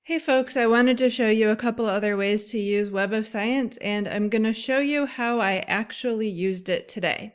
Hey folks, I wanted to show you a couple other ways to use Web of Science, and I'm going to show you how I actually used it today.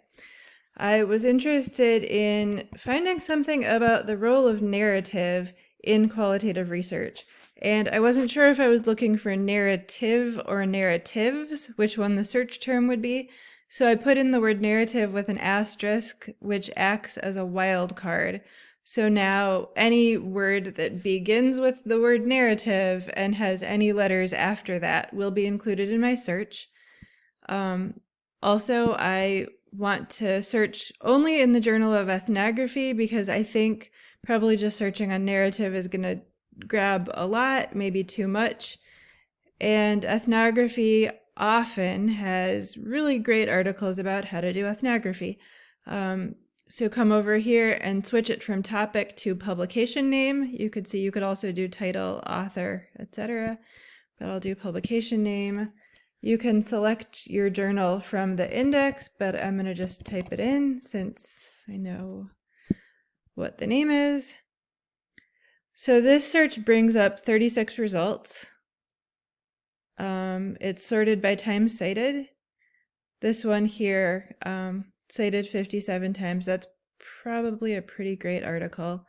I was interested in finding something about the role of narrative in qualitative research, and I wasn't sure if I was looking for narrative or narratives, which one the search term would be, so I put in the word narrative with an asterisk, which acts as a wildcard. So now any word that begins with the word narrative and has any letters after that will be included in my search. Also, I want to search only in the Journal of Ethnography because I think probably just searching on narrative is going to grab a lot, maybe too much. And ethnography often has really great articles about how to do ethnography. So come over here and switch it from topic to publication name. You could see you could also do title, author, etc. But I'll do publication name. You can select your journal from the index, but I'm going to just type it in since I know what the name is. So this search brings up 36 results. It's sorted by time cited. This one here, cited 57 times. That's probably a pretty great article.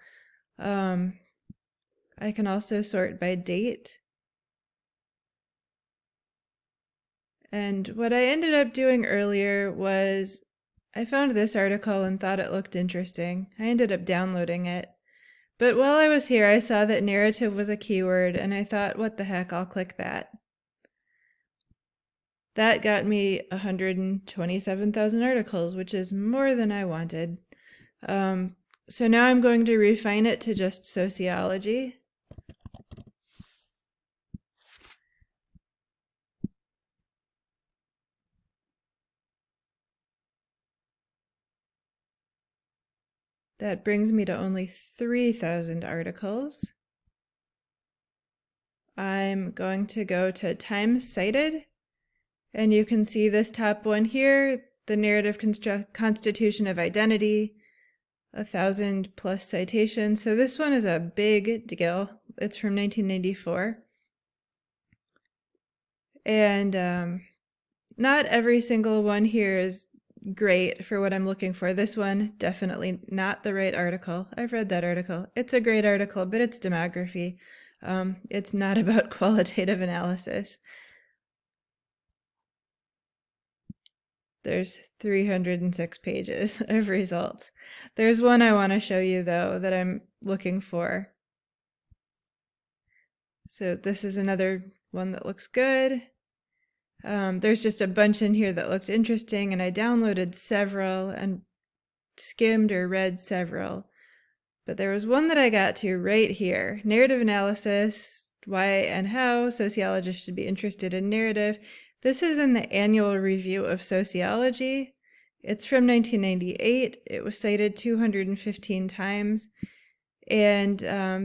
I can also sort by date. And what I ended up doing earlier was I found this article and thought it looked interesting. I ended up downloading it. But while I was here, I saw that narrative was a keyword, and I thought, what the heck, I'll click that. That got me 127,000 articles, which is more than I wanted. So now I'm going to refine it to just sociology. That brings me to only 3,000 articles. I'm going to go to time cited, and you can see this top one here, the narrative constitution of identity, 1,000 plus citations. So this one is a big deal. It's from 1994. And not every single one here is great for what I'm looking for. This one, definitely not the right article. I've read that article. It's a great article, but it's demography. It's not about qualitative analysis. There's 306 pages of results. There's one I want to show you, though, that I'm looking for. So this is another one that looks good. There's just a bunch in here that looked interesting, and I downloaded several and skimmed or read several. But there was one that I got to right here. Narrative analysis, why and how sociologists should be interested in narrative. This is in the Annual Review of Sociology. It's from 1998. It was cited 215 times. And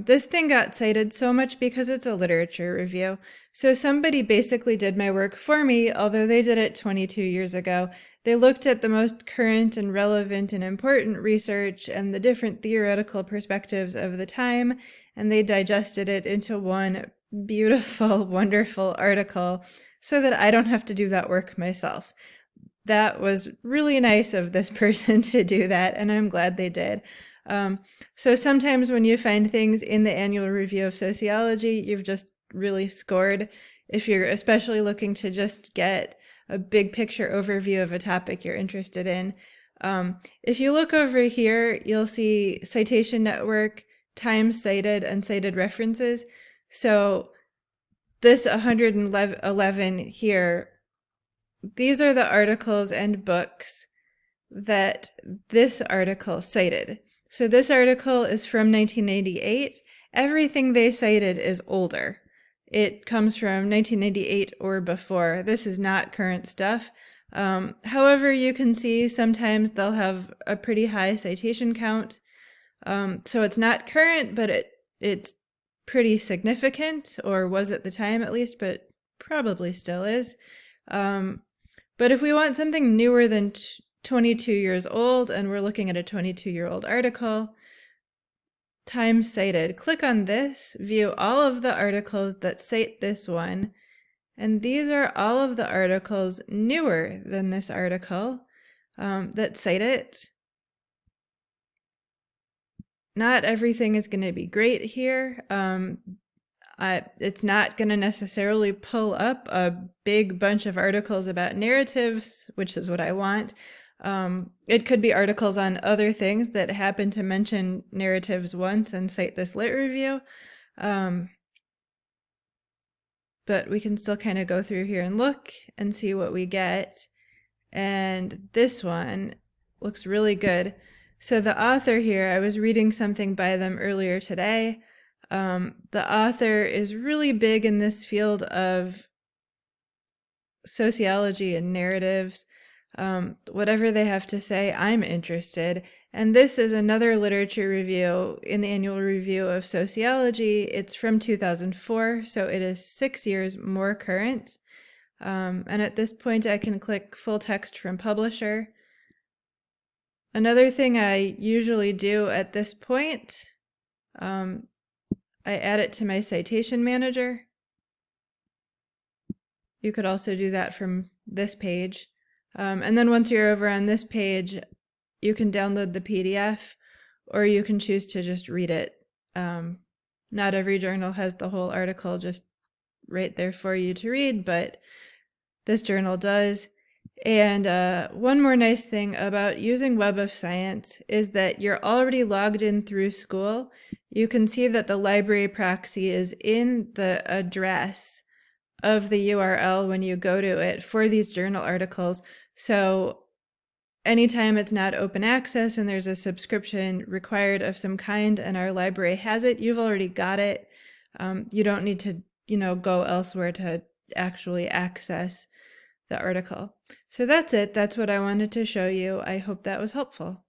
this thing got cited so much because it's a literature review. So somebody basically did my work for me, although they did it 22 years ago. They looked at the most current and relevant and important research and the different theoretical perspectives of the time, and they digested it into one beautiful, wonderful article so that I don't have to do that work myself. That was really nice of this person to do that, and I'm glad they did. So sometimes when you find things in the Annual Review of Sociology, you've just really scored. If you're especially looking to just get a big picture overview of a topic you're interested in. If you look over here, you'll see citation network, time cited, and cited references. So this 111 here, these are the articles and books that this article cited. So this article is from 1998. Everything they cited is older. It comes from 1998 or before. This is not current stuff. However, you can see sometimes they'll have a pretty high citation count. So it's not current, but it's pretty significant, or was at the time at least, but probably still is. But if we want something newer than 22 years old, and we're looking at a 22-year-old article, time cited. Click on this, view all of the articles that cite this one, and these are all of the articles newer than this article that cite it. Not everything is going to be great here. It's not going to necessarily pull up a big bunch of articles about narratives, which is what I want. It could be articles on other things that happen to mention narratives once and cite this lit review. But we can still kind of go through here and look and see what we get. And this one looks really good. So the author here, I was reading something by them earlier today. The author is really big in this field of sociology and narratives. Whatever they have to say, I'm interested. And this is another literature review in the annual review of sociology. It's from 2004, so it is 6 years more current. And at this point, I can click full text from publisher. Another thing I usually do at this point, I add it to my citation manager. You could also do that from this page. And then once you're over on this page, you can download the PDF, or you can choose to just read it. Not every journal has the whole article just right there for you to read, but this journal does. And one more nice thing about using Web of Science is that you're already logged in through school. You can see that the library proxy is in the address of the URL when you go to it for these journal articles. So anytime it's not open access and there's a subscription required of some kind and our library has it, you've already got it. You don't need to, go elsewhere to actually access the article. So that's it. That's what I wanted to show you. I hope that was helpful.